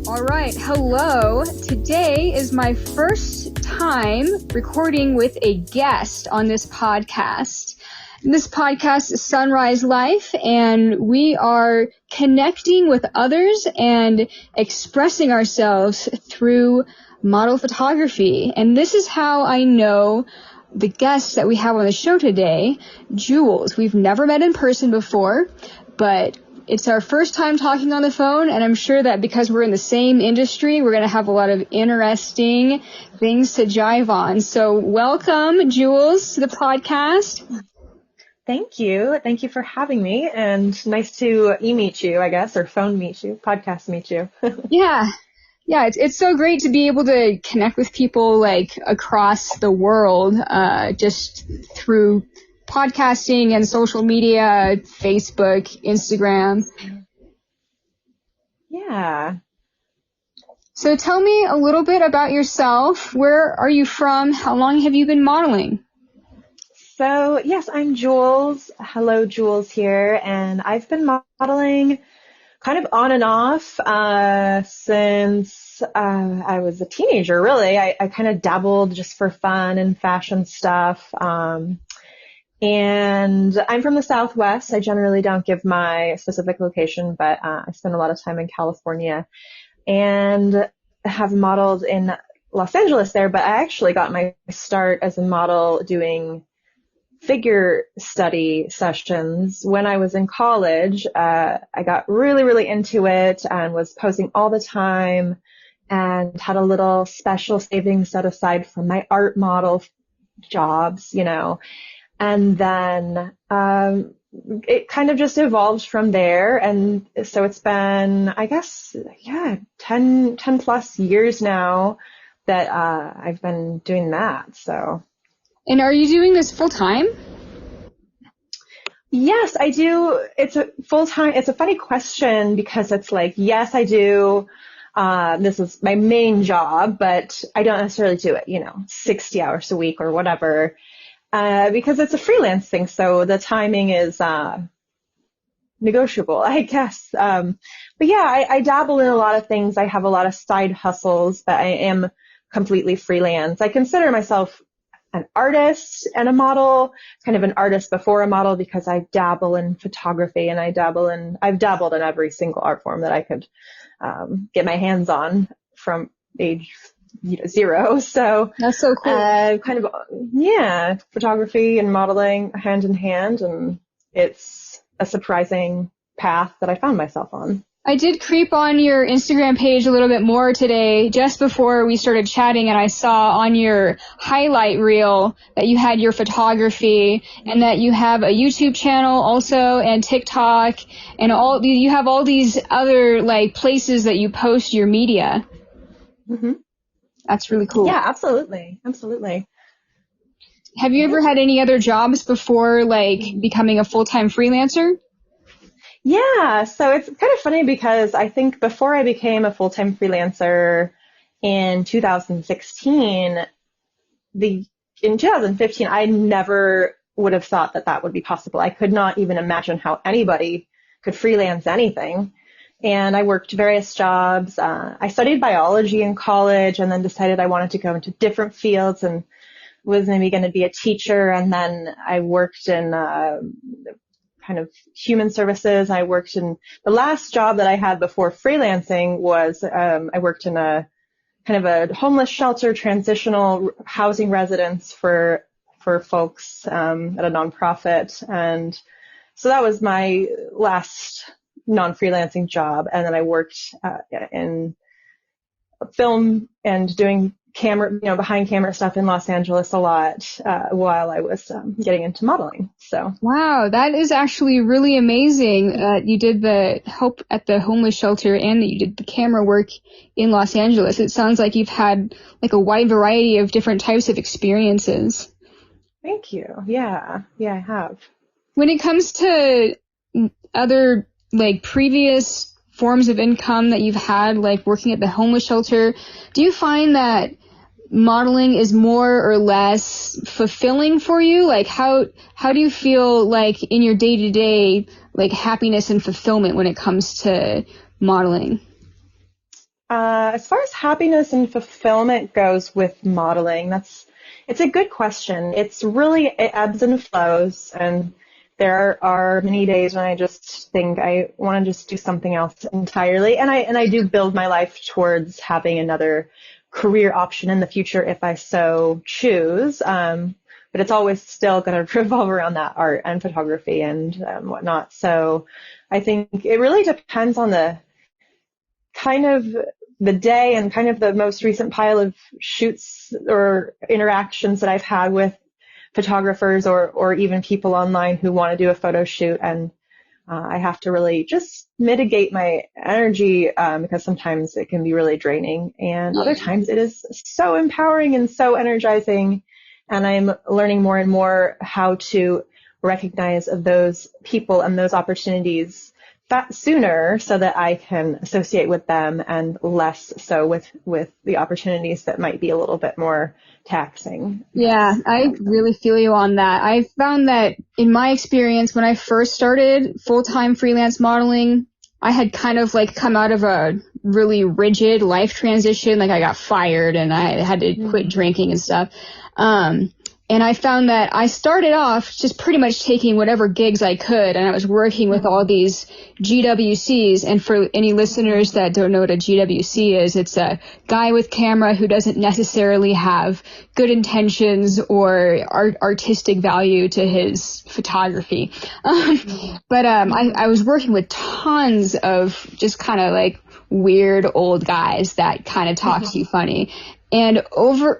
All right, hello. Today is my first time recording with a guest on this podcast. This podcast is Sunrise Life, and we are connecting with others and expressing ourselves through model photography. And this is how I know the guest that we have on the show today, Jules. We've never met in person before, but it's our first time talking on the phone, and I'm sure that because we're in the same industry, we're going to have a lot of interesting things to jive on. So welcome, Jules, to the podcast. Thank you. Thank you for having me, and nice to e-meet you, I guess, or phone meet you, podcast meet you. Yeah, it's so great to be able to connect with people like across the world, just through podcasting and social media, Facebook, Instagram. Yeah. So tell me a little bit about yourself. Where are you from? How long have you been modeling? So, yes, I'm Jules. Hello, Jules here. And I've been modeling kind of on and off since I was a teenager, really. I kind of dabbled just for fun in fashion stuff. And I'm from the Southwest. I generally don't give my specific location, but I spend a lot of time in California and have modeled in Los Angeles there. But I actually got my start as a model doing figure study sessions when I was in college. I got really, really into it and was posing all the time and had a little special savings set aside from my art model jobs, you know. And then it kind of just evolved from there. And so it's been, I guess, 10 plus years now that I've been doing that. So. And are you doing this full time? Yes, I do. It's a full time. It's a funny question because it's like, yes, I do. This is my main job, but I don't necessarily do it, 60 hours a week or whatever. Because it's a freelance thing, so the timing is negotiable, I guess. But yeah, I dabble in a lot of things. I have a lot of side hustles, but I am completely freelance. I consider myself an artist and a model, kind of an artist before a model, because I dabble in photography and I've dabbled in every single art form that I could get my hands on from age 0. So that's so cool. Photography and modeling hand in hand, and it's a surprising path that I found myself on. I did creep on your Instagram page a little bit more today, just before we started chatting, and I saw on your highlight reel that you had your photography and that you have a YouTube channel also and TikTok and you have all these other like places that you post your media. Mm-hmm. That's really cool. Yeah, absolutely. Absolutely. Have you ever had any other jobs before, like, becoming a full-time freelancer? Yeah, so it's kind of funny because I think before I became a full-time freelancer in 2016, in 2015, I never would have thought that would be possible. I could not even imagine how anybody could freelance anything. And I worked various jobs. I studied biology in college and then decided I wanted to go into different fields and was maybe going to be a teacher. And then I worked in kind of human services. I worked in the last job that I had before freelancing was I worked in a kind of a homeless shelter, transitional housing residence for folks at a nonprofit. And so that was my last non-freelancing job. And then I worked in film and doing camera, behind camera stuff in Los Angeles a lot while I was getting into modeling. So. Wow, that is actually really amazing. You did the help at the homeless shelter and that you did the camera work in Los Angeles. It sounds like you've had like a wide variety of different types of experiences. Thank you. Yeah, I have. When it comes to other like previous forms of income that you've had, like working at the homeless shelter, do you find that modeling is more or less fulfilling for you? Like how do you feel like in your day-to-day like happiness and fulfillment when it comes to modeling? As far as happiness and fulfillment goes with modeling, it's a good question. It ebbs and flows, and there are many days when I just think I want to just do something else entirely. And I do build my life towards having another career option in the future if I so choose. But it's always still going to revolve around that art and photography and whatnot. So I think it really depends on the kind of the day and kind of the most recent pile of shoots or interactions that I've had with photographers or even people online who want to do a photo shoot. And I have to really just mitigate my energy because sometimes it can be really draining, and other times it is so empowering and so energizing. And I'm learning more and more how to recognize those people and those opportunities sooner so that I can associate with them and less so with the opportunities that might be a little bit more taxing. Yeah, I really feel you on that. I found that in my experience, when I first started full-time freelance modeling, I had kind of like come out of a really rigid life transition. Like I got fired and I had to quit drinking and stuff. And I found that I started off just pretty much taking whatever gigs I could, and I was working with all these GWCs. And for any listeners that don't know what a GWC is, it's a guy with camera who doesn't necessarily have good intentions or artistic value to his photography. But I was working with tons of just kind of like weird old guys that kind of talk to you funny. And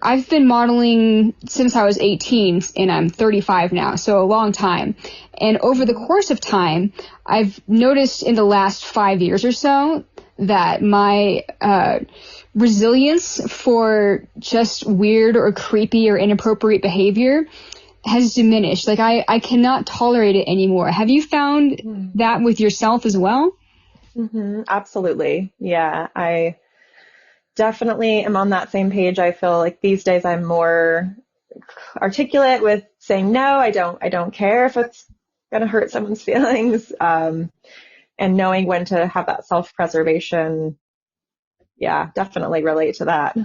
I've been modeling since I was 18 and I'm 35 now, so a long time. And over the course of time, I've noticed in the last 5 years or so that my resilience for just weird or creepy or inappropriate behavior has diminished. Like I cannot tolerate it anymore. Have you found that with yourself as well? Mm-hmm, absolutely. Yeah, I definitely am on that same page. I feel like these days I'm more articulate with saying no, I don't care if it's going to hurt someone's feelings, and knowing when to have that self-preservation. Yeah, definitely relate to that.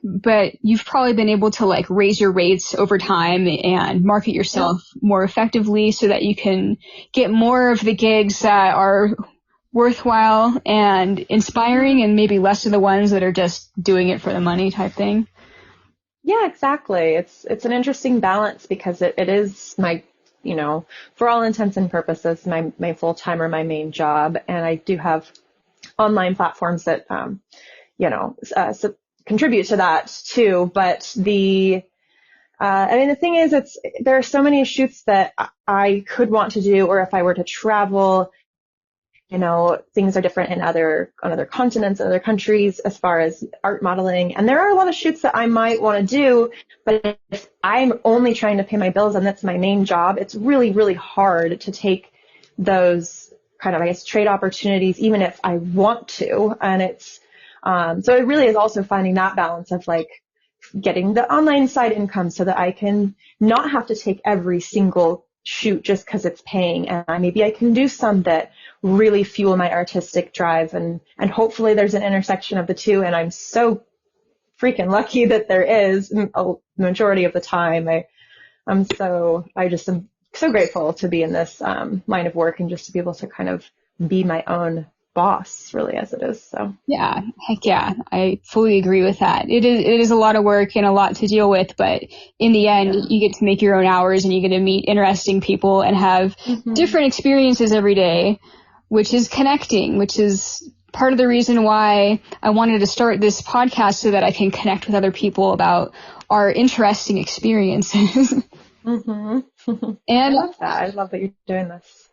But you've probably been able to like raise your rates over time and market yourself more effectively so that you can get more of the gigs that are worthwhile and inspiring, and maybe less of the ones that are just doing it for the money type thing. Yeah, exactly. It's an interesting balance because it is my, for all intents and purposes, my full-time or my main job. And I do have online platforms that, contribute to that too. But the thing is, there are so many shoots that I could want to do, or if I were to travel, things are different on other continents, other countries as far as art modeling. And there are a lot of shoots that I might want to do, but if I'm only trying to pay my bills and that's my main job, it's really, really hard to take those kind of, I guess, trade opportunities, even if I want to. And it's, so it really is also finding that balance of like getting the online side income so that I can not have to take every single shoot just because it's paying, and maybe I can do some that really fuel my artistic drive, and hopefully there's an intersection of the two, and I'm so freaking lucky that there is a majority of the time. I just am so grateful to be in this line of work and just to be able to kind of be my own boss, really, as it is. So yeah, heck yeah, I fully agree with that. It is a lot of work and a lot to deal with, but in the end, you get to make your own hours and you get to meet interesting people and have different experiences every day, which is connecting, which is part of the reason why I wanted to start this podcast, so that I can connect with other people about our interesting experiences. And I love that. I love that you're doing this.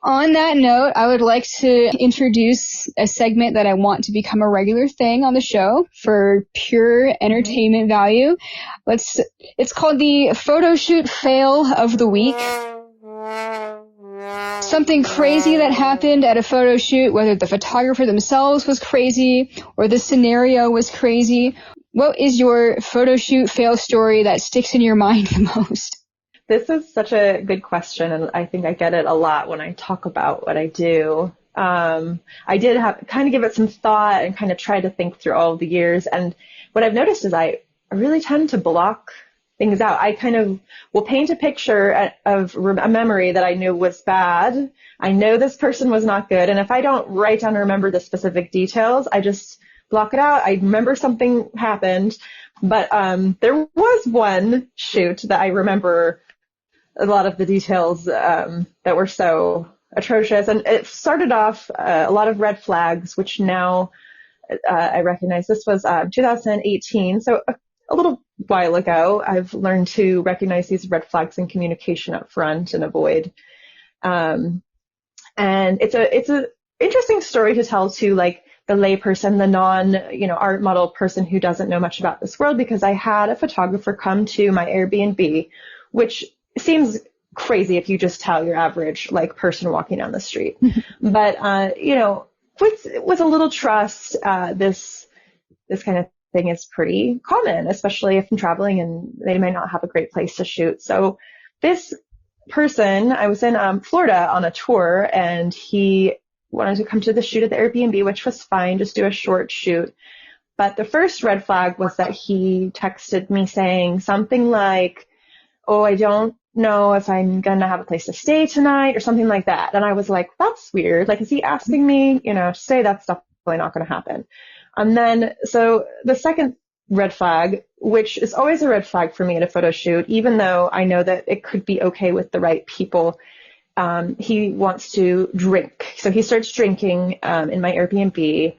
On that note, I would like to introduce a segment that I want to become a regular thing on the show for pure entertainment value. It's called the Photo Shoot Fail of the Week. Something crazy that happened at a photo shoot, whether the photographer themselves was crazy or the scenario was crazy. What is your photo shoot fail story that sticks in your mind the most? This is such a good question, and I think I get it a lot when I talk about what I do. I did have kind of give it some thought and kind of try to think through all of the years. And what I've noticed is I really tend to block things out. I kind of will paint a picture of a memory that I knew was bad. I know this person was not good. And if I don't write down or remember the specific details, I just block it out. I remember something happened, but there was one shoot that I remember a lot of the details that were so atrocious. And it started off a lot of red flags, which now I recognize. This was 2018, so a little while ago. I've learned to recognize these red flags in communication up front and avoid. And it's a interesting story to tell to like the layperson, the art model person who doesn't know much about this world, because I had a photographer come to my Airbnb, which seems crazy if you just tell your average like person walking down the street. But with a little trust, this kind of thing is pretty common, especially if I'm traveling and they might not have a great place to shoot. So this person, I was in Florida on a tour, and he wanted to come to the shoot at the Airbnb, which was fine, just do a short shoot. But the first red flag was that he texted me saying something like, "Oh, I don't know if I'm going to have a place to stay tonight," or something like that. And I was like, that's weird. Like, is he asking me, to stay? That's definitely not going to happen. And then, so the second red flag, which is always a red flag for me at a photo shoot, even though I know that it could be okay with the right people, he wants to drink. So he starts drinking in my Airbnb.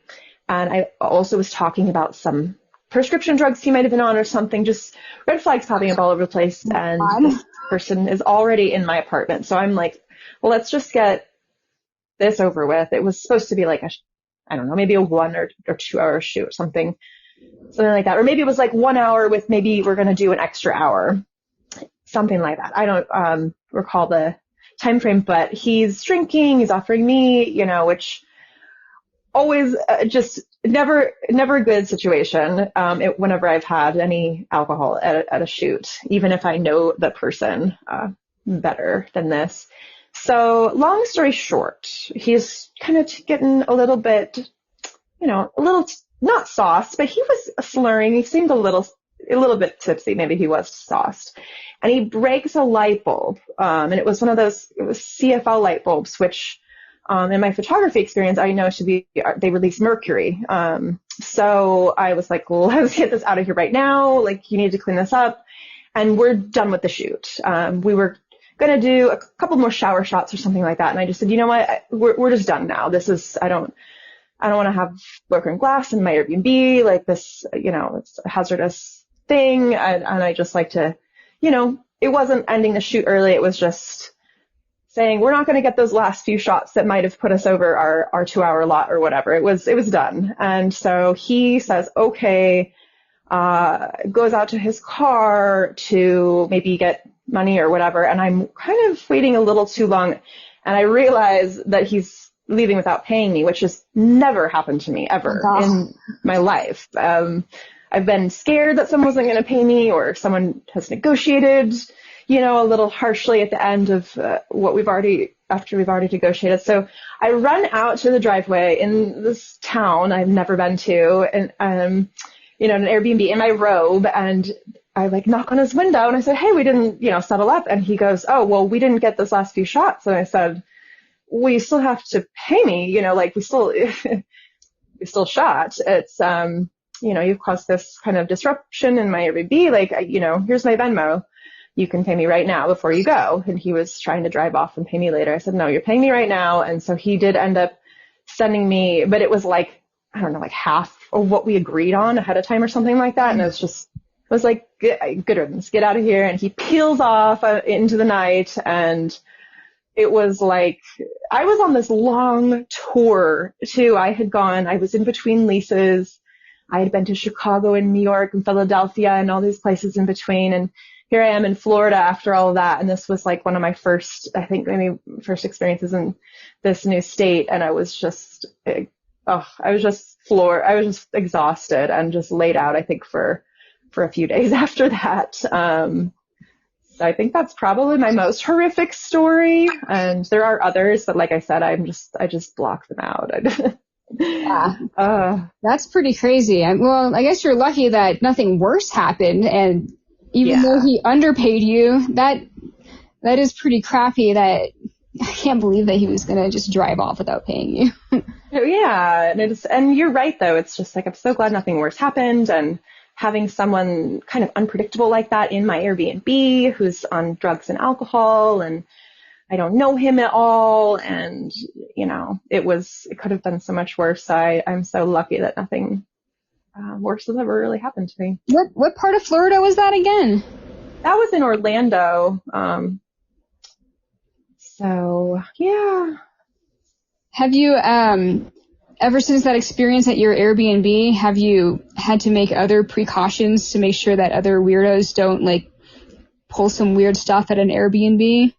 And I also was talking about some prescription drugs he might have been on or something, just red flags popping up all over the place. And this person is already in my apartment. So I'm like, well, let's just get this over with. It was supposed to be like I don't know, maybe a 1 or 2 hour shoot, something like that. Or maybe it was like 1 hour with maybe we're going to do an extra hour, something like that. I don't recall the time frame, but he's drinking, he's offering me, which always just never a good situation whenever I've had any alcohol at a shoot, even if I know the person better than this. So long story short, he's kind of getting a little bit, a little not sauced, but he was slurring. He seemed a little bit tipsy. Maybe he was sauced. And he breaks a light bulb. And it was one of those, it was CFL light bulbs, which in my photography experience, I know they release mercury. So I was like, well, let's get this out of here right now. Like, you need to clean this up. And we're done with the shoot. We were going to do a couple more shower shots or something like that. And I just said, you know what? We're just done now. I don't want to have broken glass in my Airbnb. Like this, it's a hazardous thing. And I just like to, it wasn't ending the shoot early. It was just saying, we're not going to get those last few shots that might have put us over our 2 hour lot or whatever. It was done. And so he says, okay, goes out to his car to maybe get money or whatever. And I'm kind of waiting a little too long. And I realize that he's leaving without paying me, which has never happened to me ever in my life. I've been scared that someone wasn't going to pay me, or someone has negotiated, a little harshly at the end of after we've already negotiated. So I run out to the driveway in this town I've never been to, and an Airbnb in my robe, and I like knock on his window and I said, hey, we didn't, settle up. And he goes, oh, well, we didn't get those last few shots. And I said, well, you still have to pay me, we still shot. It's, you've caused this kind of disruption in my Airbnb. Like, here's my Venmo. You can pay me right now before you go. And he was trying to drive off and pay me later. I said, no, you're paying me right now. And so he did end up sending me, but it was like, I don't know, like half of what we agreed on ahead of time or something like that. And it was like, good riddance, get out of here. And he peels off into the night. And it was like, I was on this long tour too. I was in between leases. I had been to Chicago and New York and Philadelphia and all these places in between. And here I am in Florida after all of that. And this was like one of my first experiences in this new state. And I was just floored. I was just exhausted and just laid out, I think, for a few days after that. So I think that's probably my most horrific story. And there are others, but like I said, I just block them out. Yeah, uh, that's pretty crazy. Well, I guess you're lucky that nothing worse happened. And even though yeah. he underpaid you, that is pretty crappy. That I can't believe that he was going to just drive off without paying you. Yeah. And you're right though. It's just like, I'm so glad nothing worse happened. And having someone kind of unpredictable like that in my Airbnb who's on drugs and alcohol, and I don't know him at all. And, it could have been so much worse. I'm so lucky that nothing worse has ever really happened to me. What part of Florida was that again? That was in Orlando. So yeah. Have you, ever since that experience at your Airbnb, have you had to make other precautions to make sure that other weirdos don't like pull some weird stuff at an Airbnb?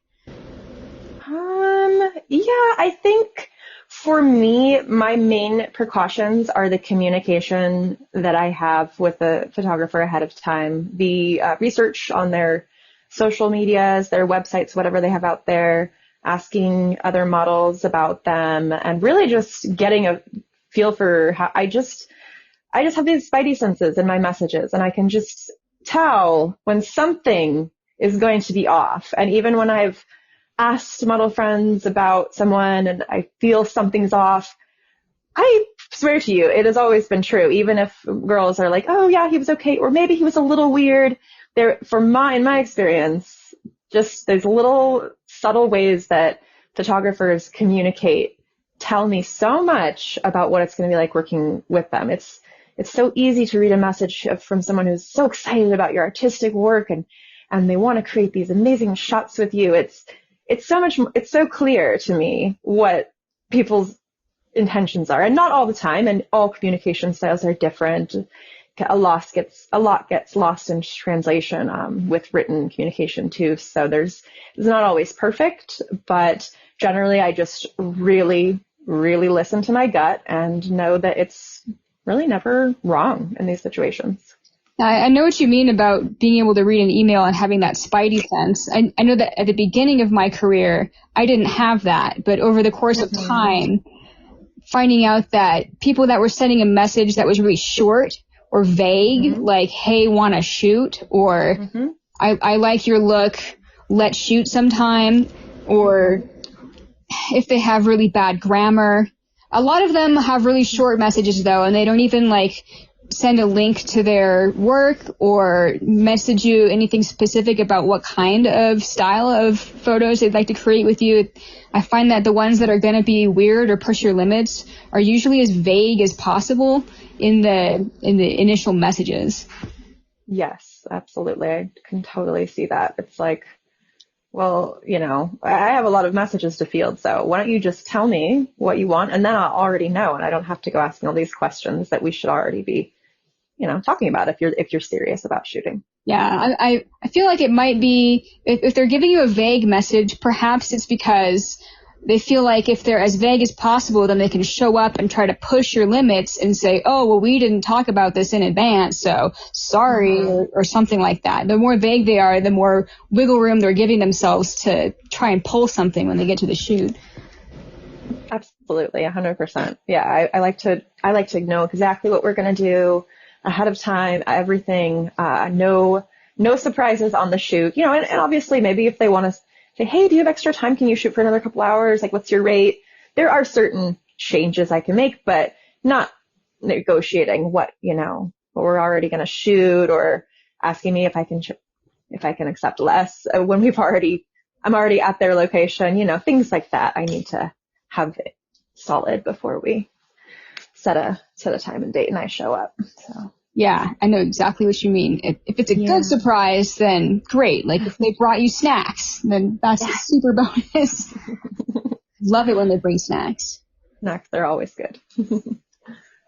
Yeah, I think for me, my main precautions are the communication that I have with the photographer ahead of time, the research on their social medias, their websites, whatever they have out there, asking other models about them, and really just getting a feel for how I just have these spidey senses in my messages, and I can just tell when something is going to be off. And even when I've asked model friends about someone and I feel something's off, I swear to you, it has always been true. Even if girls are like, oh yeah, he was okay, or maybe he was a little weird. In my experience, just those little subtle ways that photographers communicate tell me so much about what it's going to be like working with them. It's so easy to read a message from someone who's so excited about your artistic work and they want to create these amazing shots with you. It's so clear to me what people's intentions are, and not all the time, and all communication styles are different. A lot gets lost in translation with written communication too. So it's not always perfect, but generally I just really, really listen to my gut and know that it's really never wrong in these situations. I know what you mean about being able to read an email and having that spidey sense. I know that at the beginning of my career, I didn't have that, but over the course of time, finding out that people that were sending a message that was really short or vague, like, hey, wanna shoot, or I like your look, let's shoot sometime, or if they have really bad grammar. A lot of them have really short messages though, and they don't even like send a link to their work or message you anything specific about what kind of style of photos they'd like to create with you. I find that the ones that are going to be weird or push your limits are usually as vague as possible in the initial messages. Yes, absolutely. I can totally see that. It's like, well, I have a lot of messages to field, so why don't you just tell me what you want, and then I'll already know, and I don't have to go asking all these questions that we should already be, talking about if you're serious about shooting. Yeah, I feel like it might be, if they're giving you a vague message, perhaps it's because they feel like if they're as vague as possible, then they can show up and try to push your limits and say, oh, well, we didn't talk about this in advance, so sorry, or something like that. The more vague they are, the more wiggle room they're giving themselves to try and pull something when they get to the shoot. Absolutely, 100%. Yeah, I like to know exactly what we're going to do ahead of time, everything, no surprises on the shoot, and obviously maybe if they want to say, hey, do you have extra time? Can you shoot for another couple hours? Like, what's your rate? There are certain changes I can make, but not negotiating what we're already going to shoot, or asking me if I can accept less when I'm already at their location, things like that. I need to have it solid before we set a time and date and I show up. So yeah, I know exactly what you mean. If it's a good surprise, then great. Like if they brought you snacks, then that's a super bonus. Love it when they bring snacks. Snacks, they're always good.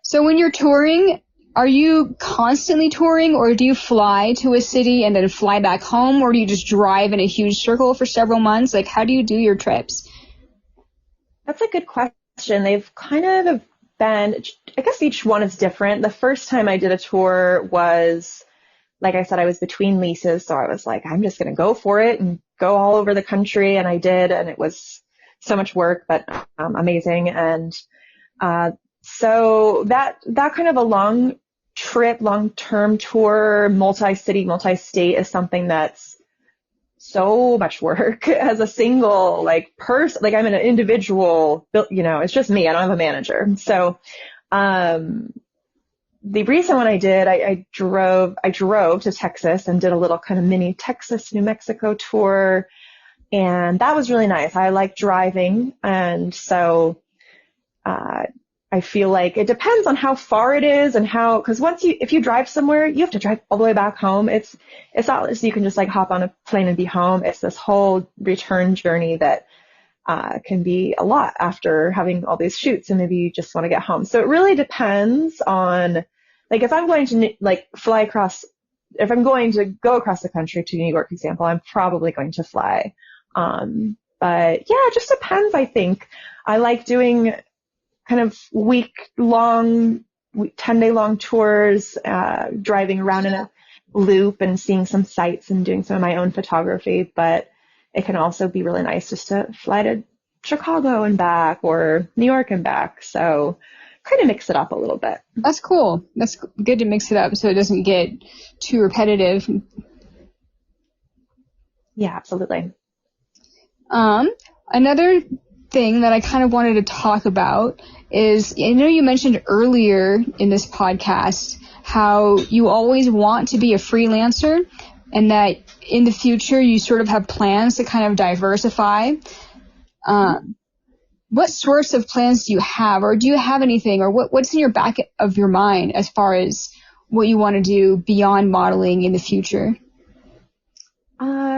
So when you're touring, are you constantly touring, or do you fly to a city and then fly back home, or do you just drive in a huge circle for several months? Like, how do you do your trips? That's a good question. They've kind of been, I guess each one is different. The first time I did a tour was like I said, I was between leases. So I was like, I'm just going to go for it and go all over the country. And I did. And it was so much work, but amazing. And so that kind of a long trip, long-term tour, multi-city, multi-state is something that's so much work as a single person. Like I'm an individual, it's just me. I don't have a manager. So, the recent one I did, I drove to Texas and did a little kind of mini Texas, New Mexico tour. And that was really nice. I like driving. And so, I feel like it depends on how far it is and because if you drive somewhere, you have to drive all the way back home. It's not as you can just like hop on a plane and be home. It's this whole return journey that can be a lot after having all these shoots, and maybe you just want to get home. So it really depends on, like, if I'm going to if I'm going to go across the country to New York, for example, I'm probably going to fly. But yeah, it just depends, I think. I like doing kind of week-long, 10-day-long tours, driving around in a loop and seeing some sights and doing some of my own photography. But it can also be really nice just to fly to Chicago and back, or New York and back. So kind of mix it up a little bit. That's cool. That's good to mix it up so it doesn't get too repetitive. Yeah, absolutely. Another thing that I kind of wanted to talk about is, I know you mentioned earlier in this podcast how you always want to be a freelancer, and that in the future you sort of have plans to kind of diversify. What sorts of plans do you have, or do you have anything, or what's in your back of your mind as far as what you want to do beyond modeling in the future?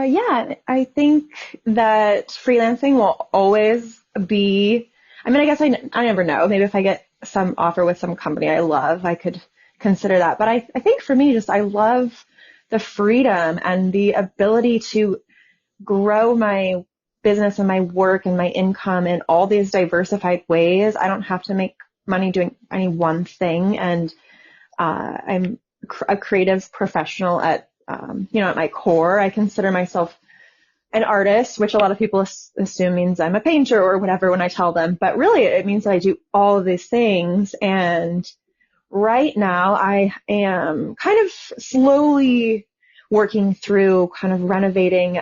Yeah, I think that freelancing will always be, I mean, I guess I never know. Maybe if I get some offer with some company I love, I could consider that. But I think for me, I love the freedom and the ability to grow my business and my work and my income in all these diversified ways. I don't have to make money doing any one thing. And I'm a creative professional at my core. I consider myself an artist, which a lot of people assume means I'm a painter or whatever when I tell them. But really, it means that I do all of these things. And right now, I am kind of slowly working through kind of renovating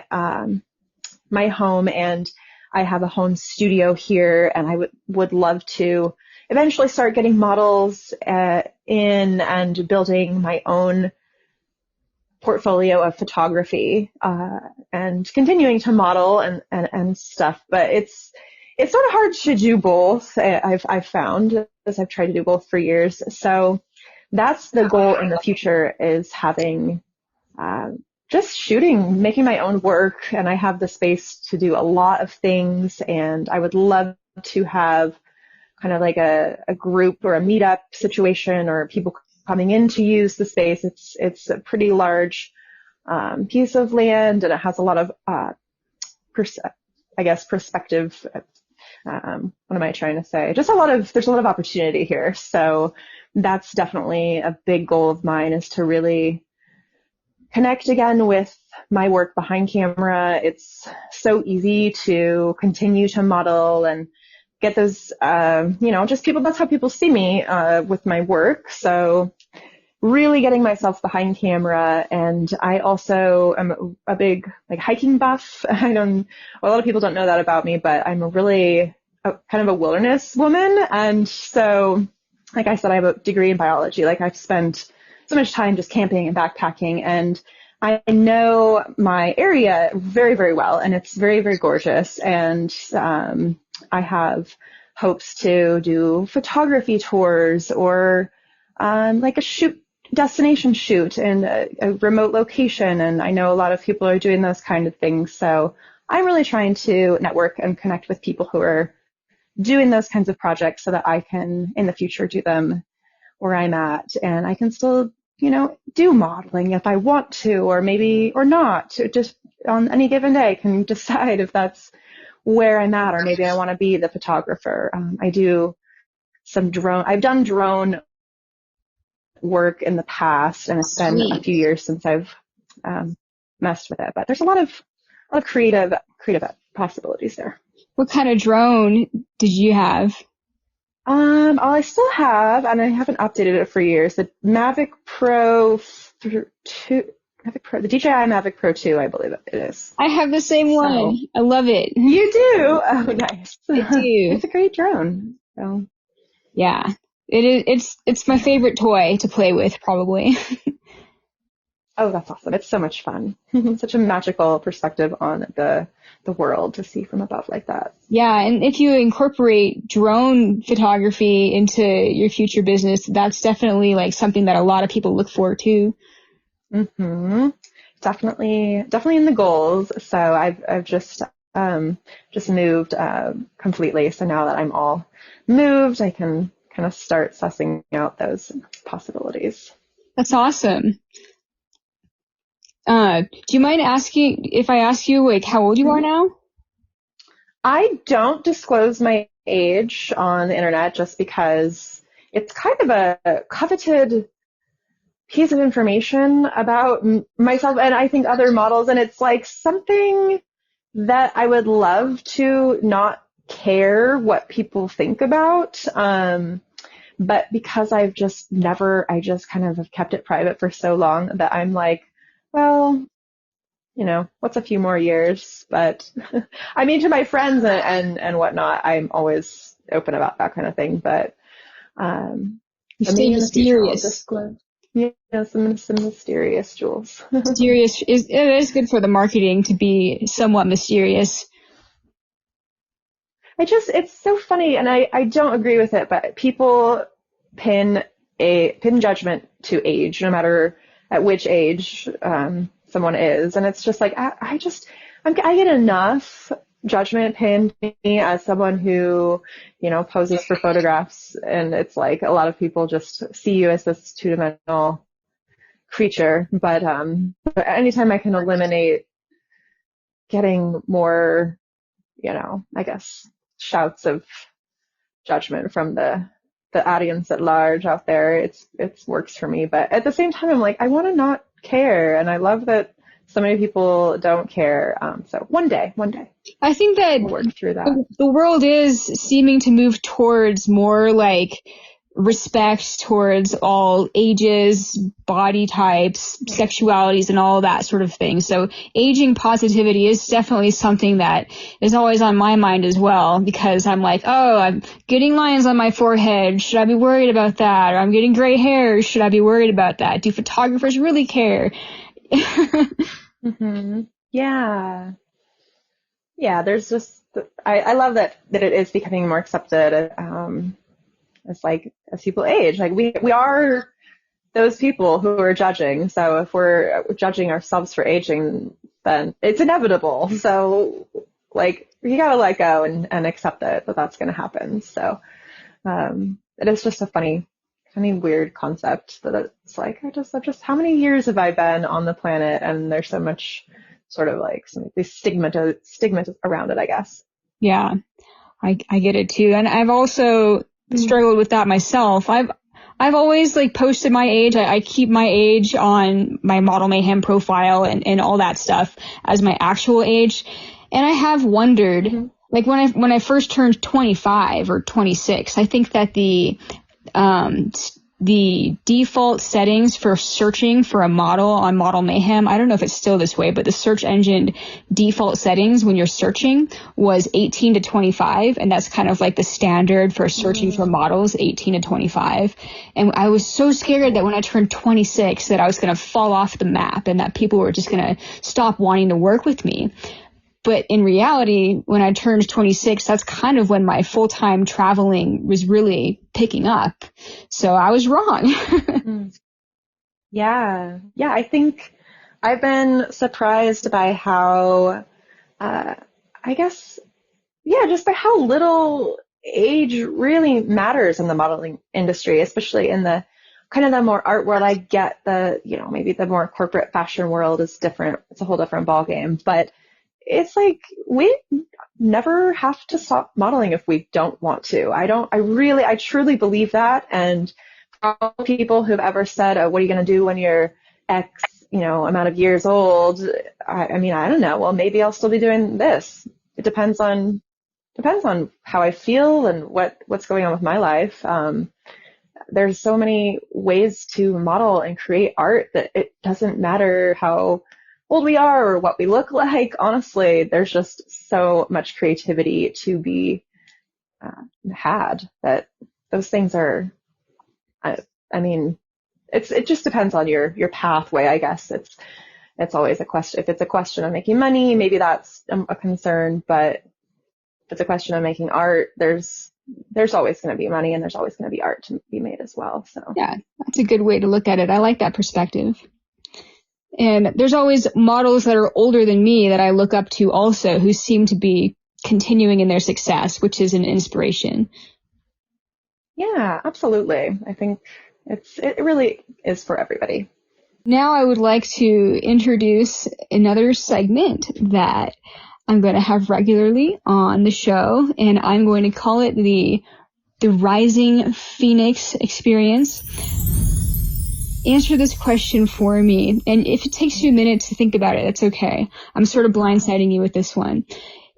my home, and I have a home studio here, and I would love to eventually start getting models in and building my own portfolio of photography and continuing to model and stuff. But it's sort of hard to do both. I've found, as I've tried to do both for years. So that's the goal in the future, is having just shooting, making my own work. And I have the space to do a lot of things. And I would love to have kind of like a group or a meetup situation, or people coming in to use the space. It's a pretty large piece of land, and it has a lot of, perspective. What am I trying to say? There's a lot of opportunity here. So that's definitely a big goal of mine, is to really connect again with my work behind camera. It's so easy to continue to model and get those, just people, that's how people see me with my work. So really getting myself behind camera. And I also am a big hiking buff. A lot of people don't know that about me, but I'm kind of a wilderness woman. And so, like I said, I have a degree in biology. I've spent so much time just camping and backpacking, and I know my area very, very well, and it's very, very gorgeous. And I have hopes to do photography tours, or a destination shoot in a remote location. And I know a lot of people are doing those kind of things. So I'm really trying to network and connect with people who are doing those kinds of projects, so that I can in the future do them where I'm at, and I can still, do modeling if I want to, or maybe, or not. Just on any given day, I can decide if that's where I'm at, or maybe I want to be the photographer. I've done drone work in the past, and it's been a few years since I've messed with it. But there's a lot of creative possibilities there. What kind of drone did you have? I still have, and I haven't updated it for years, the Mavic Pro 2, the DJI Mavic Pro 2, I believe it is. I have the same one. I love it. You do? Oh, nice. I do. It's a great drone. So. Yeah, it is. It's my favorite toy to play with, probably. Oh, that's awesome. It's so much fun. Such a magical perspective on the world to see from above like that. Yeah, and if you incorporate drone photography into your future business, that's definitely like something that a lot of people look for too. Mm-hmm. Definitely in the goals. So I've just moved completely. So now that I'm all moved, I can kind of start sussing out those possibilities. That's awesome. Do you mind asking if I ask you like how old you are now? I don't disclose my age on the internet just because it's kind of a coveted piece of information about myself and I think other models, and it's like something that I would love to not care what people think about. But because I just kind of have kept it private for so long that I'm like, well, what's a few more years? But I mean, to my friends and whatnot, I'm always open about that kind of thing. But you stay mysterious. Yeah, some mysterious jewels. Mysterious it is good for the marketing to be somewhat mysterious. It's so funny, and I don't agree with it, but people pin judgment to age, no matter at which age someone is, and it's just like I get enough judgment pinned to me as someone who poses for photographs, and it's like a lot of people just see you as this two-dimensional creature, but anytime I can eliminate getting more I guess shouts of judgment from the audience at large out there, it works for me. But at the same time, I'm like, I want to not care, and I love that so many people don't care. So one day, I think that we'll work through that. The world is seeming to move towards more like respect towards all ages, body types, sexualities, and all that sort of thing. So aging positivity is definitely something that is always on my mind as well, because I'm like, oh, I'm getting lines on my forehead. Should I be worried about that? Or I'm getting gray hair. Should I be worried about that? Do photographers really care? Mm-hmm. Yeah. There's just, I love that it is becoming more accepted. As people age, like we are those people who are judging. So if we're judging ourselves for aging, then it's inevitable. So like you gotta let go and accept that that's going to happen. So it is just a funny weird concept that it's like I just how many years have I been on the planet, and there's so much sort of like some of these stigma around it, I guess. Yeah, I get it too, and I've also struggled with that myself. I've always like posted my age. I keep my age on my Model Mayhem profile and all that stuff as my actual age. And I have wondered, like when I first turned 25 or 26, I think that the default settings for searching for a model on Model Mayhem, I don't know if it's still this way, but the search engine default settings when you're searching was 18 to 25. And that's kind of like the standard for searching for models, 18 to 25. And I was so scared that when I turned 26 that I was going to fall off the map and that people were just going to stop wanting to work with me. But in reality, when I turned 26, that's kind of when my full-time traveling was really picking up. So I was wrong. Yeah. I think I've been surprised by how, just by how little age really matters in the modeling industry, especially in the kind of the more art world. I get maybe the more corporate fashion world is different. It's a whole different ballgame, but it's like we never have to stop modeling if we don't want to. I truly believe that. And all people who've ever said, oh, what are you going to do when you're X, amount of years old? I mean, I don't know. Well, maybe I'll still be doing this. It depends on how I feel and what's going on with my life. There's so many ways to model and create art that it doesn't matter how old we are or what we look like. Honestly, there's just so much creativity to be had that those things are, I mean, it just depends on your pathway, I guess. It's always a question. If it's a question of making money, maybe that's a concern, but if it's a question of making art, there's always going to be money and there's always going to be art to be made as well. So yeah, that's a good way to look at it. I like that perspective. And there's always models that are older than me that I look up to also, who seem to be continuing in their success, which is an inspiration. Yeah, absolutely. I think it really is for everybody. Now I would like to introduce another segment that I'm going to have regularly on the show, and I'm going to call it the Rising Phoenix Experience. Answer this question for me, and if it takes you a minute to think about it, that's okay. I'm sort of blindsiding you with this one.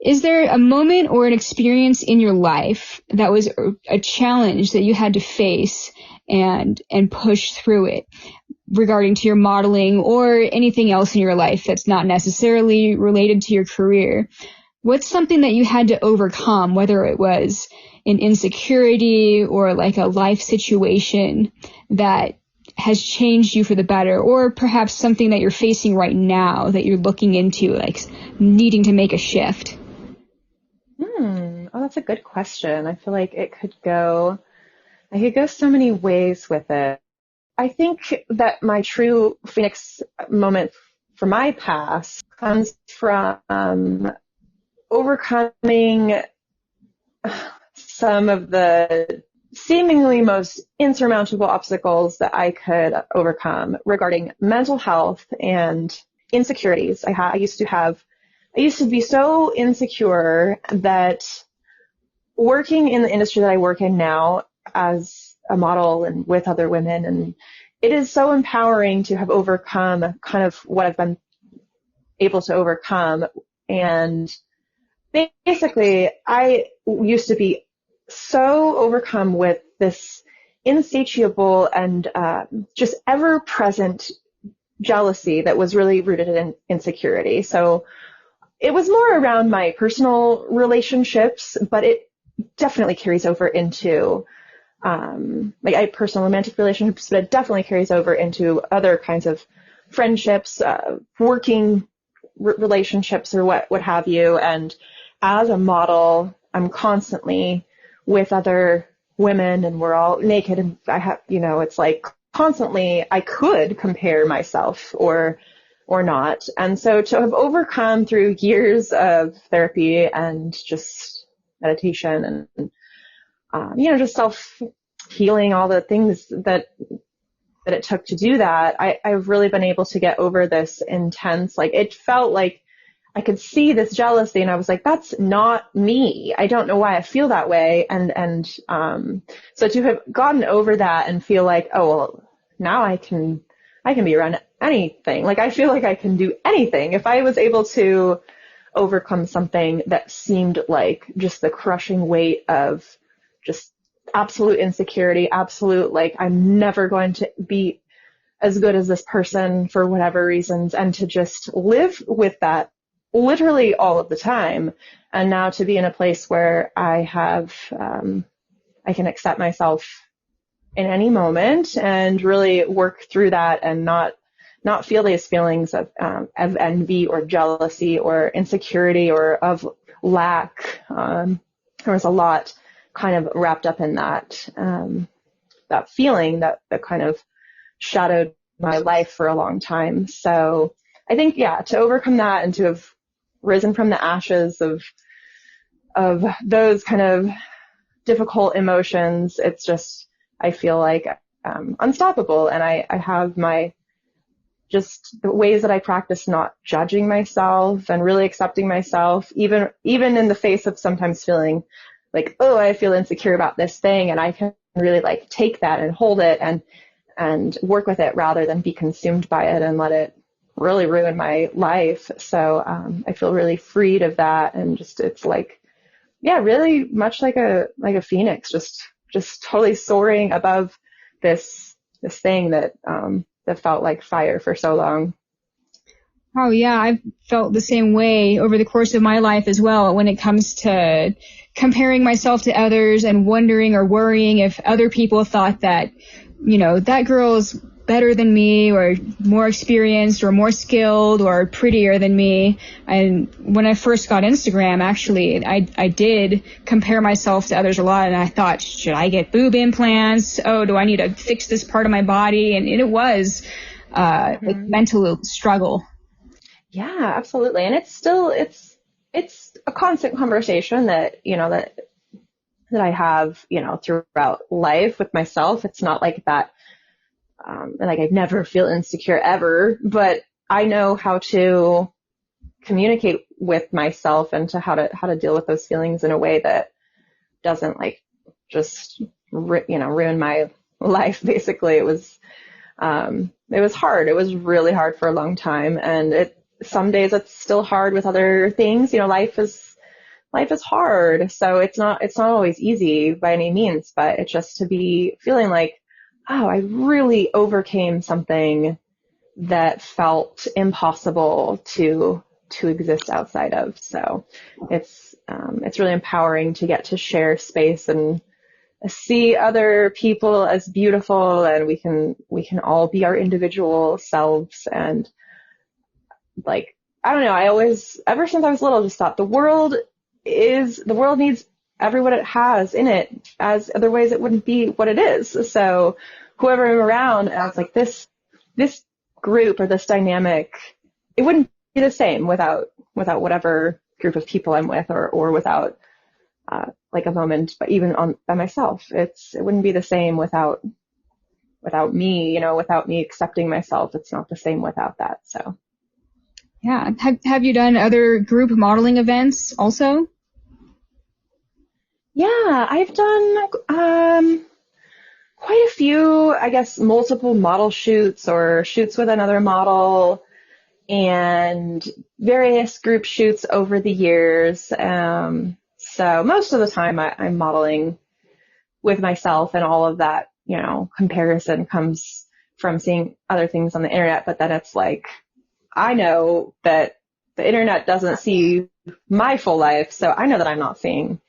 Is there a moment or an experience in your life that was a challenge that you had to face and push through it, regarding to your modeling or anything else in your life that's not necessarily related to your career? What's something that you had to overcome, whether it was an insecurity or like a life situation that has changed you for the better, or perhaps something that you're facing right now that you're looking into, like needing to make a shift? Oh, that's a good question. I feel like I could go so many ways with it. I think that my true Phoenix moment for my past comes from overcoming some of the seemingly most insurmountable obstacles that I could overcome regarding mental health and insecurities. I used to be so insecure that working in the industry that I work in now as a model and with other women, and it is so empowering to have overcome kind of what I've been able to overcome. And basically, I used to be so overcome with this insatiable and just ever-present jealousy that was really rooted in insecurity. So it was more around my personal relationships, but it definitely carries over into like I have personal romantic relationships, but it definitely carries over into other kinds of friendships, working relationships, or what have you. And as a model, I'm constantly with other women, and we're all naked, and I have, it's like constantly I could compare myself or not. And so to have overcome through years of therapy and just meditation and just self-healing, all the things that it took to do that, I've really been able to get over this intense, like it felt like I could see this jealousy and I was like, that's not me. I don't know why I feel that way. And so to have gotten over that and feel like, oh, well, now I can be around anything. Like I feel like I can do anything. If I was able to overcome something that seemed like just the crushing weight of just absolute insecurity, absolute, like I'm never going to be as good as this person for whatever reasons, and to just live with that literally all of the time. And now to be in a place where I have, I can accept myself in any moment and really work through that and not feel these feelings of envy or jealousy or insecurity or of lack. There was a lot kind of wrapped up in that, that feeling that kind of shadowed my life for a long time. So I think, yeah, to overcome that and to have risen from the ashes of those kind of difficult emotions, it's just, I feel like unstoppable. And I have just the ways that I practice not judging myself and really accepting myself, even in the face of sometimes feeling like, oh, I feel insecure about this thing, and I can really like take that and hold it and work with it rather than be consumed by it and let it really ruin my life. So I feel really freed of that, and just it's like, yeah, really much like a phoenix, just totally soaring above this thing that felt like fire for so long. Oh yeah, I've felt the same way over the course of my life as well when it comes to comparing myself to others and wondering or worrying if other people thought that, that girl's better than me or more experienced or more skilled or prettier than me. And when I first got Instagram, actually, I did compare myself to others a lot, and I thought, should I get boob implants? Oh, do I need to fix this part of my body? And it was like mental struggle. Yeah, absolutely. And it's a constant conversation that, that I have, throughout life with myself. It's not like that, like I never feel insecure ever, but I know how to communicate with myself and to how to deal with those feelings in a way that doesn't like just, ruin my life. Basically, it was hard. It was really hard for a long time. And some days it's still hard with other things. Life is hard. So it's not always easy by any means, but it's just to be feeling like, oh, I really overcame something that felt impossible to exist outside of. So it's really empowering to get to share space and see other people as beautiful, and we can all be our individual selves. And like, I don't know, I always, ever since I was little, just thought the world needs everyone it has in it, as otherwise it wouldn't be what it is. So whoever I'm around, I was like, this group or this dynamic, it wouldn't be the same without whatever group of people I'm with, or without like a moment, but even by myself, it wouldn't be the same without me, without me accepting myself. It's not the same without that. So. Yeah. Have you done other group modeling events also? Yeah, I've done quite a few, I guess, multiple model shoots or shoots with another model, and various group shoots over the years. So most of the time I'm modeling with myself, and all of that, comparison comes from seeing other things on the internet. But then it's like, I know that the internet doesn't see my full life, so I know that I'm not seeing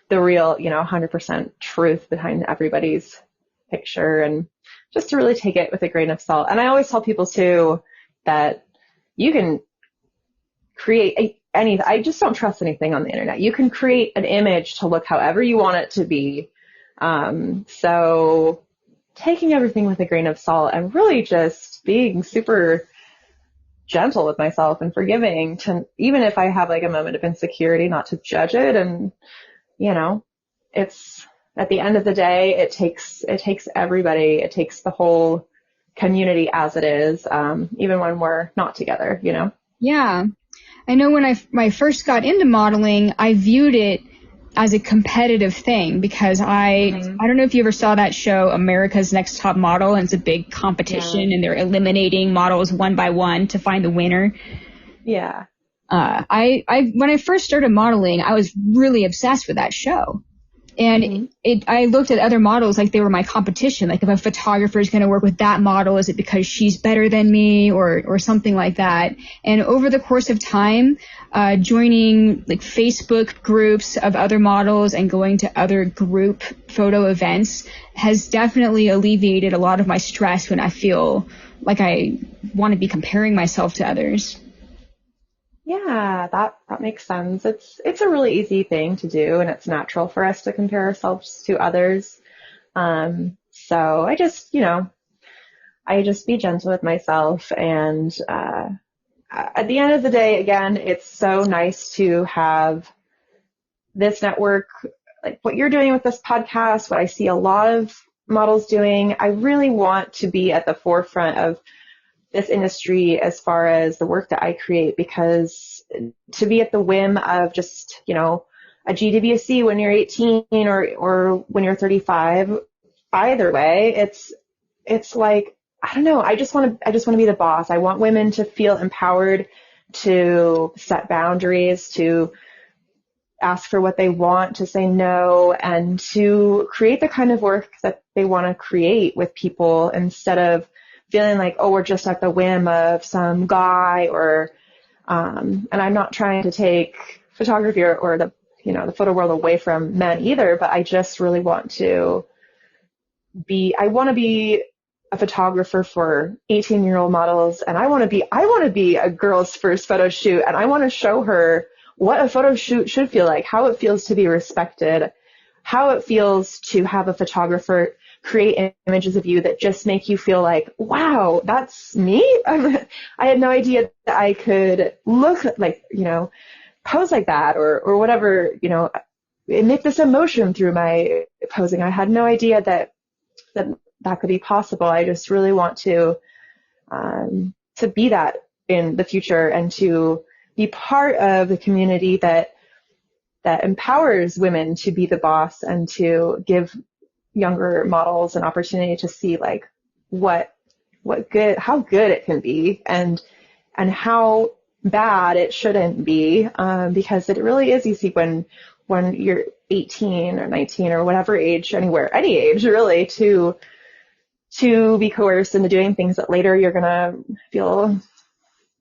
the real, 100% truth behind everybody's picture, and just to really take it with a grain of salt. And I always tell people too that you can create anything. I just don't trust anything on the internet. You can create an image to look however you want it to be. So taking everything with a grain of salt, and really just being super gentle with myself and forgiving, to, even if I have like a moment of insecurity, not to judge it. And, it's, at the end of the day, it takes everybody. It takes the whole community as it is, even when we're not together, Yeah. I know when I first got into modeling, I viewed it as a competitive thing, because I don't know if you ever saw that show, America's Next Top Model, and it's a big competition, and they're eliminating models one by one to find the winner. Yeah. I when I first started modeling, I was really obsessed with that show. And I looked at other models like they were my competition. Like, if a photographer is going to work with that model, is it because she's better than me, or something like that? And over the course of time, joining like Facebook groups of other models and going to other group photo events has definitely alleviated a lot of my stress when I feel like I want to be comparing myself to others. Yeah, that makes sense. It's a really easy thing to do, and it's natural for us to compare ourselves to others. So I just be gentle with myself, and at the end of the day, again, it's so nice to have this network, like what you're doing with this podcast, what I see a lot of models doing. I really want to be at the forefront of this industry as far as the work that I create, because to be at the whim of just, a a GWC when you're 18 or when you're 35. Either way, it's like, I don't know. I just want to be the boss. I want women to feel empowered to set boundaries, to ask for what they want, to say no, and to create the kind of work that they want to create with people instead of feeling like, oh, we're just at the whim of some guy or, and I'm not trying to take photography or the, the photo world away from men either, but I just really want to I want to be a photographer for 18-year-old models, and I want to be a girl's first photo shoot, and I want to show her what a photo shoot should feel like, how it feels to be respected, how it feels to have a photographer create images of you that just make you feel like, wow, that's me. I had no idea that I could look like, pose like that or whatever, emit this emotion through my posing. I had no idea that could be possible. I just really want to be that in the future and to be part of the community that empowers women to be the boss and to give younger models an opportunity to see like how good it can be and how bad it shouldn't be, because it really is easy when you're 18 or 19 or whatever age, any age really, to be coerced into doing things that later you're going to feel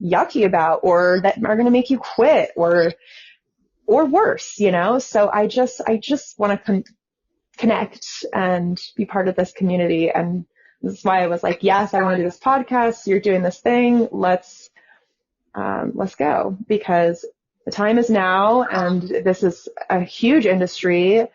yucky about or that are going to make you quit or worse, So I just want to connect and be part of this community. And this is why I was like, yes, I want to do this podcast. You're doing this thing. Let's go, because the time is now, and this is a huge industry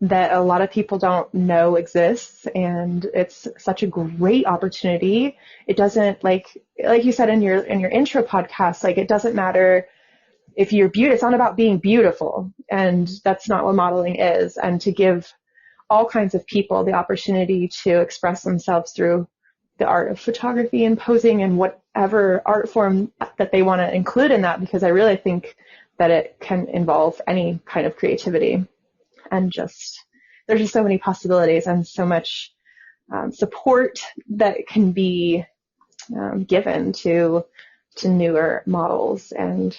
that a lot of people don't know exists, and it's such a great opportunity. It doesn't like you said in your intro podcast, like it doesn't matter if you're beautiful. It's not about being beautiful, and that's not what modeling is. And to give all kinds of people the opportunity to express themselves through the art of photography and posing and whatever art form that they want to include in that, because I really think that it can involve any kind of creativity, and there's just so many possibilities and so much support that can be given to newer models and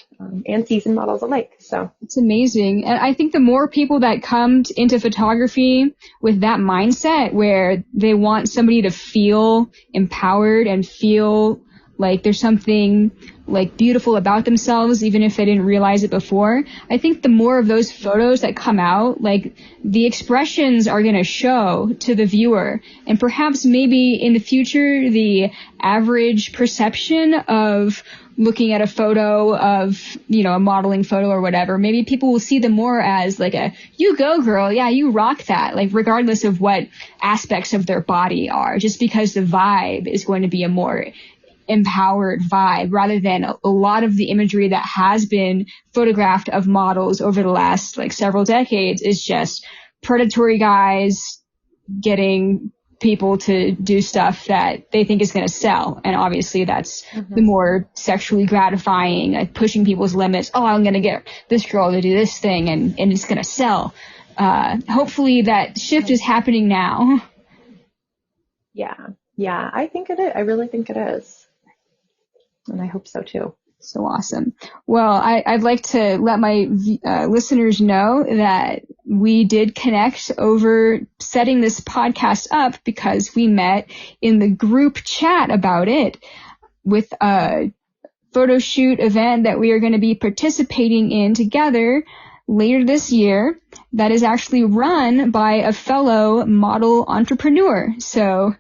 seasoned models alike. So it's amazing. And I think the more people that come into photography with that mindset where they want somebody to feel empowered and feel like there's something like beautiful about themselves, even if they didn't realize it before, I think the more of those photos that come out, like the expressions are going to show to the viewer. And perhaps maybe in the future, the average perception of looking at a photo of, a modeling photo or whatever, maybe people will see them more as like you go girl. Yeah, you rock that. Like regardless of what aspects of their body are, just because the vibe is going to be a more empowered vibe rather than a lot of the imagery that has been photographed of models over the last like several decades is just predatory guys getting people to do stuff that they think is going to sell. And obviously that's the more sexually gratifying, like pushing people's limits. Oh, I'm going to get this girl to do this thing and it's going to sell. Hopefully that shift is happening now. Yeah, I think it is. I really think it is. And I hope so too. So awesome. Well, I'd like to let my listeners know that we did connect over setting this podcast up because we met in the group chat about it with a photo shoot event that we are going to be participating in together later this year that is actually run by a fellow model entrepreneur. So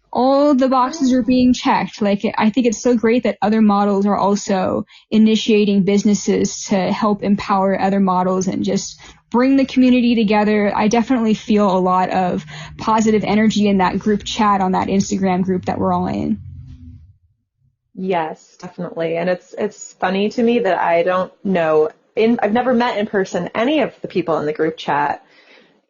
all the boxes are being checked. Like, I think it's so great that other models are also initiating businesses to help empower other models and just bring the community together. I definitely feel a lot of positive energy in that group chat on that Instagram group that we're all in. Yes, definitely. And it's funny to me that I don't know, I've never met in person any of the people in the group chat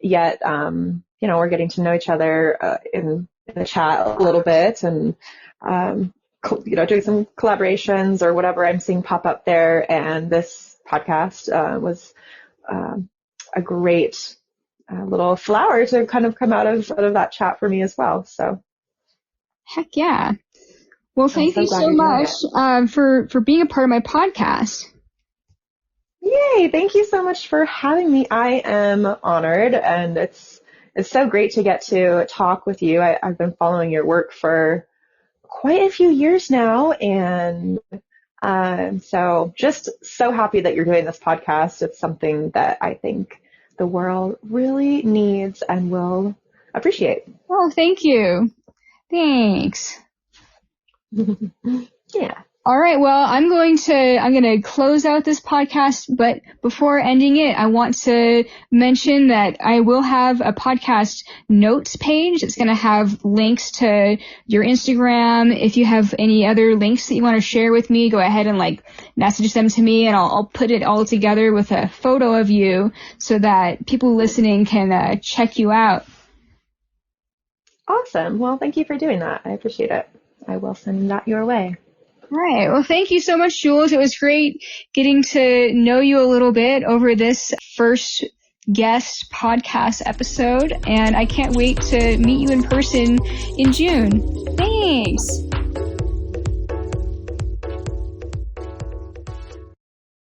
yet. We're getting to know each other in the chat a little bit and, doing some collaborations or whatever I'm seeing pop up there. And this podcast was a great little flower to kind of come out of that chat for me as well. So Heck yeah. Well, thank so you glad so you're doing much for being a part of my podcast. Yay! Thank you so much for having me. I am honored, and it's so great to get to talk with you. I've been following your work for quite a few years now, and so just so happy that you're doing this podcast. It's something that I think the world really needs and will appreciate. Oh, thank you. Thanks. Yeah. All right. Well, I'm going to close out this podcast, but before ending it, I want to mention that I will have a podcast notes page. It's going to have links to your Instagram. If you have any other links that you want to share with me, go ahead and message them to me, and I'll put it all together with a photo of you so that people listening can check you out. Awesome. Well, thank you for doing that. I appreciate it. I will send that your way. All right. Well, thank you so much, Jules. It was great getting to know you a little bit over this first guest podcast episode, and I can't wait to meet you in person in June. Thanks.